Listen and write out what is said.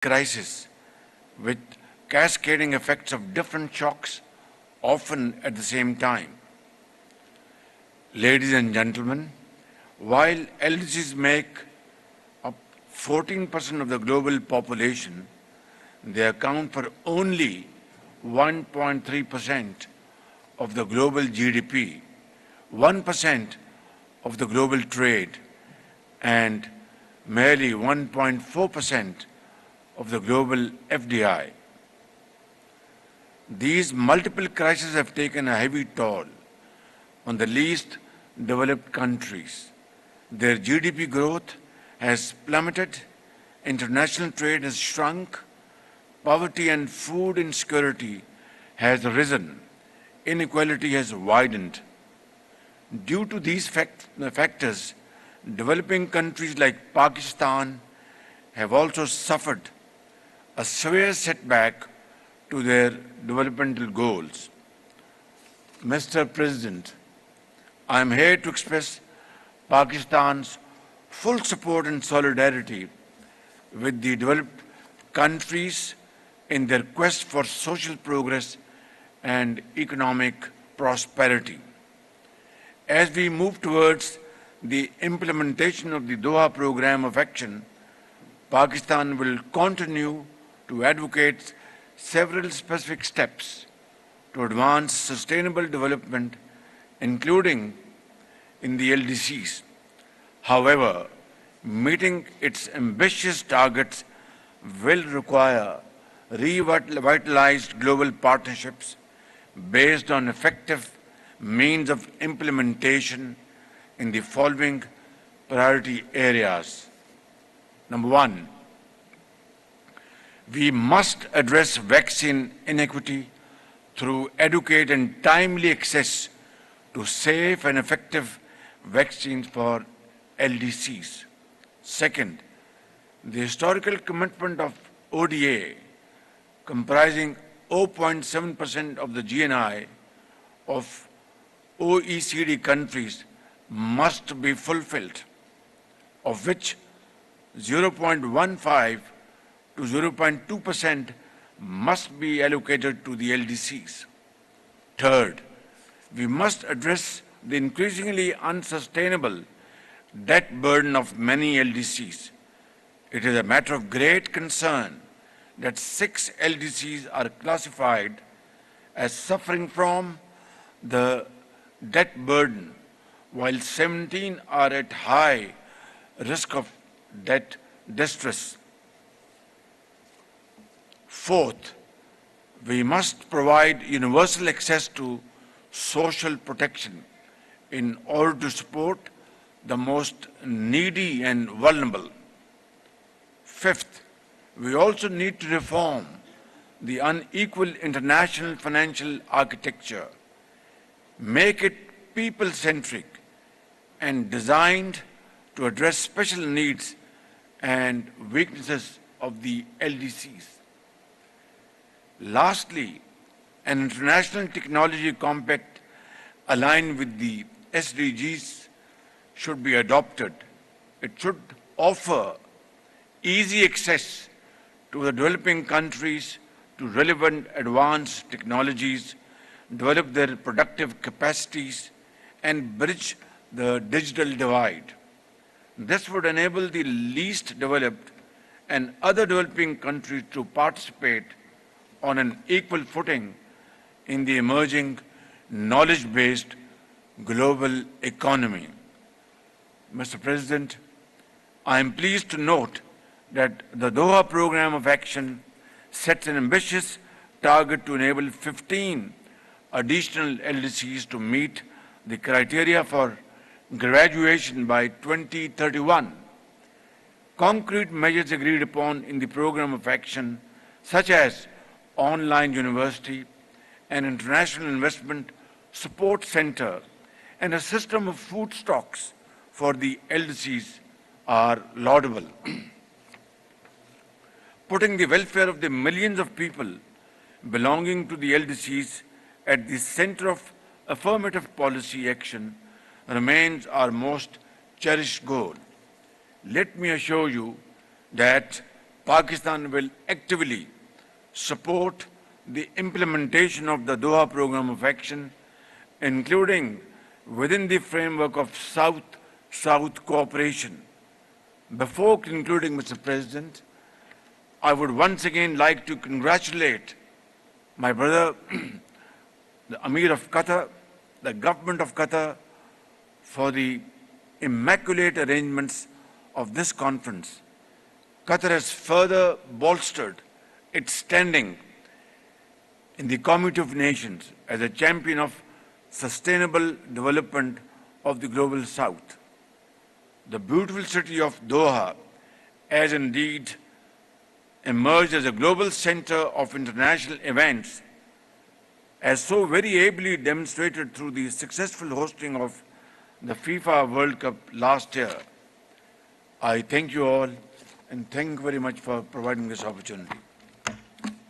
crisis with cascading effects of different shocks, often at the same time. Ladies and gentlemen, while LDCs make up 14% of the global population, they account for only 1.3% of the global GDP, 1% of the global trade, and merely 1.4% of the global FDI. These multiple crises have taken a heavy toll on the least developed countries. Their GDP growth has plummeted, international trade has shrunk, poverty and food insecurity has risen, inequality has widened. Due to these factors, developing countries like Pakistan have also suffered a severe setback to their developmental goals. Mr. President, I am here to express Pakistan's full support and solidarity with the developed countries in their quest for social progress and economic prosperity. As we move towards the implementation of the Doha Programme of Action, Pakistan will continue to advocate several specific steps to advance sustainable development, including in the LDCs. However, meeting its ambitious targets will require revitalized global partnerships based on effective means of implementation in the following priority areas. Number one, we must address vaccine inequity through adequate and timely access to safe and effective vaccines for LDCs. Second, the historical commitment of ODA, comprising 0.7% of the GNI of OECD countries, must be fulfilled, of which 0.15 to 0.2% must be allocated to the LDCs. Third, we must address the increasingly unsustainable debt burden of many LDCs. It is a matter of great concern that 6 LDCs are classified as suffering from the debt burden, while 17 are at high risk of debt distress. Fourth, we must provide universal access to social protection in order to support the most needy and vulnerable. Fifth, we also need to reform the unequal international financial architecture, make it people-centric and designed to address special needs and weaknesses of the LDCs. Lastly, an international technology compact aligned with the SDGs should be adopted. It should offer easy access to the developing countries to relevant advanced technologies, develop their productive capacities, and bridge the digital divide. This would enable the least developed and other developing countries to participate on an equal footing in the emerging knowledge-based global economy. Mr. President, I am pleased to note that the Doha Programme of Action sets an ambitious target to enable 15 additional LDCs to meet the criteria for graduation by 2031. Concrete measures agreed upon in the Programme of Action, such as online university, an international investment support center, and a system of food stocks for the LDCs are laudable. Putting the welfare of the millions of people belonging to the LDCs at the center of affirmative policy action remains our most cherished goal. Let me assure you that Pakistan will actively support the implementation of the Doha Programme of Action, including within the framework of South-South cooperation. Before concluding, Mr. President, I would once again like to congratulate my brother, the Amir of Qatar, the government of Qatar, for the immaculate arrangements of this conference. Qatar has further bolstered its standing in the Community of Nations as a champion of sustainable development of the Global South. The beautiful city of Doha has indeed emerged as a global center of international events, as so very ably demonstrated through the successful hosting of the FIFA World Cup last year. I thank you all and thank you very much for providing this opportunity.